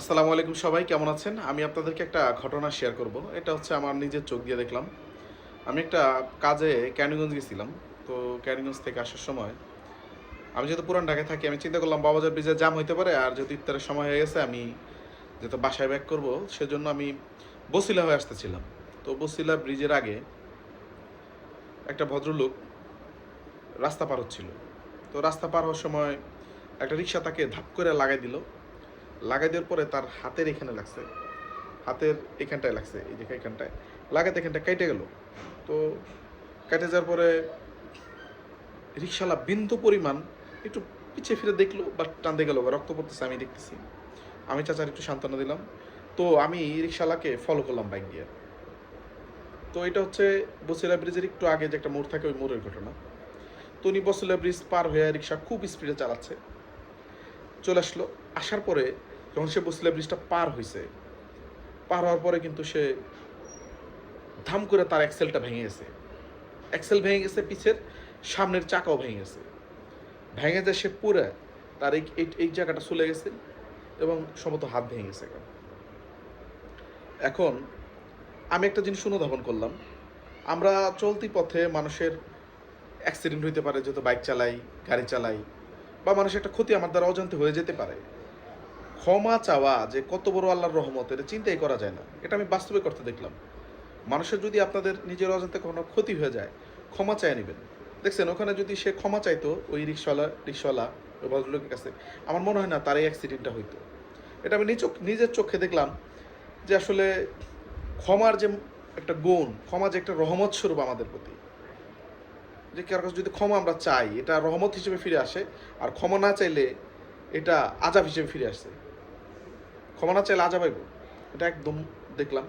আসসালামু আলাইকুম সবাই, কেমন আছেন? আমি আপনাদেরকে একটা ঘটনা শেয়ার করব। এটা হচ্ছে আমার নিজের চোখ দিয়ে দেখলাম। আমি একটা কাজে ক্যানিগঞ্জ গেছিলাম। তো ক্যানিগঞ্জ থেকে আসার সময় আমি যেহেতু পুরান ঢাকায় থাকি, আমি চিন্তা করলাম বাবাজার ব্রিজে জ্যাম হইতে পারে, আর যেহেতু ইফতারের সময় হয়ে গেছে, আমি যেহেতু বাসায় ব্যাক করব, সেজন্য আমি বসিলা হয়ে আসতেছিলাম। তো বসিলা ব্রিজের আগে একটা ভদ্রলোক রাস্তা পার হচ্ছিল। তো রাস্তা পার হওয়ার সময় একটা রিক্সা তাকে ধাপ করে লাগাই দিল। লাগাই দেওয়ার পরে তার হাতের এখানে লাগছে, হাতের এখানটায় লাগছে, এই যে এখানটায় লাগাতে এখানটা কেটে গেল। তো কেটে যাওয়ার পরে রিক্সাওয়ালা বিন্দু পরিমাণ একটু পিছিয়ে ফিরে দেখলো, বাট টানতে গেল, রক্ত পড়তেছে, আমি দেখতেছি। আমি চাচার একটু সান্ত্বনা দিলাম। তো আমি রিক্সাওয়ালাকে ফলো করলাম বাইক দিয়ে। তো এটা হচ্ছে বসিলা ব্রিজের একটু আগে যে একটা মোড় থাকে, ওই মোড়ের ঘটনা। তো উনি বসিলা ব্রিজ পার হয়ে রিক্সা খুব স্পিডে চালাচ্ছে, চলে আসলো। আসার পরে যখন সে বসিলা ব্রিজটা পার হয়েছে, পার হওয়ার পরে কিন্তু সে ধাম করে তার অ্যাক্সেলটা ভেঙে গেছে। অ্যাক্সেল ভেঙে গেছে, পিছের সামনের চাকাও ভেঙে গেছে। ভেঙে যায় সে পুরো, তার এই এই জায়গাটা চলে গেছে এবং সম্ভবত হাত ভেঙে গেছে। এখন আমি একটা জিনিস অনুধাবন করলাম, আমরা চলতি পথে মানুষের অ্যাক্সিডেন্ট হইতে পারে, যেহেতু বাইক চালাই, গাড়ি চালাই, বা মানুষের একটা ক্ষতি আমার দ্বারা অজান্তে হয়ে যেতে পারে। ক্ষমা চাওয়া যে কত বড় আল্লাহর রহমত, এটা চিন্তাই করা যায় না। এটা আমি বাস্তবে করতে দেখলাম। মানুষের যদি আপনাদের নিজের অজান্তে কোনো ক্ষতি হয়ে যায়, ক্ষমা চায় নেবেন। দেখছেন, ওখানে যদি সে ক্ষমা চাইতো ওই রিক্সাওয়ালা ওই ভদ্রলোকের কাছে, আমার মনে হয় না তার এই অ্যাক্সিডেন্টটা হইতো। এটা আমি নিজের চোখে দেখলাম যে আসলে ক্ষমার যে একটা গুণ, ক্ষমা যে একটা রহমত স্বরূপ আমাদের প্রতি, যে কারো কাছে যদি ক্ষমা আমরা চাই, এটা রহমত হিসেবে ফিরে আসে। আর ক্ষমা না চাইলে এটা আযাব হিসেবে ফিরে আসে। ক্ষমা না চাইলে আযাব আইব, এটা একদম দেখলাম।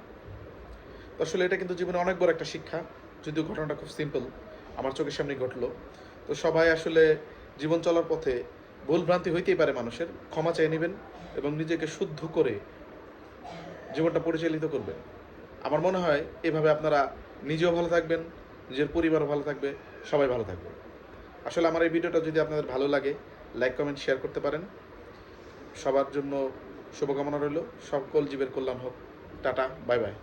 আসলে এটা কিন্তু জীবনে অনেক বড় একটা শিক্ষা, যদিও ঘটনাটা খুব সিম্পল, আমার চোখের সামনে ঘটলো। তো সবাই আসলে জীবন চলার পথে ভুলভ্রান্তি হইতেই পারে মানুষের, ক্ষমা চেয়ে নেবেন এবং নিজেকে শুদ্ধ করে জীবনটা পরিচালিত করবেন। আমার মনে হয় এভাবে আপনারা নিজেও ভালো থাকবেন, নিজের পরিবারও ভালো থাকবে, সবাই ভালো থাকবে। আসলে আমার এই ভিডিওটা যদি আপনাদের ভালো লাগে, লাইক কমেন্ট শেয়ার করতে পারেন। সবার জন্য শুভকামনা রইল, সকল জীবের কল্যাণ হোক। Tata, bye bye.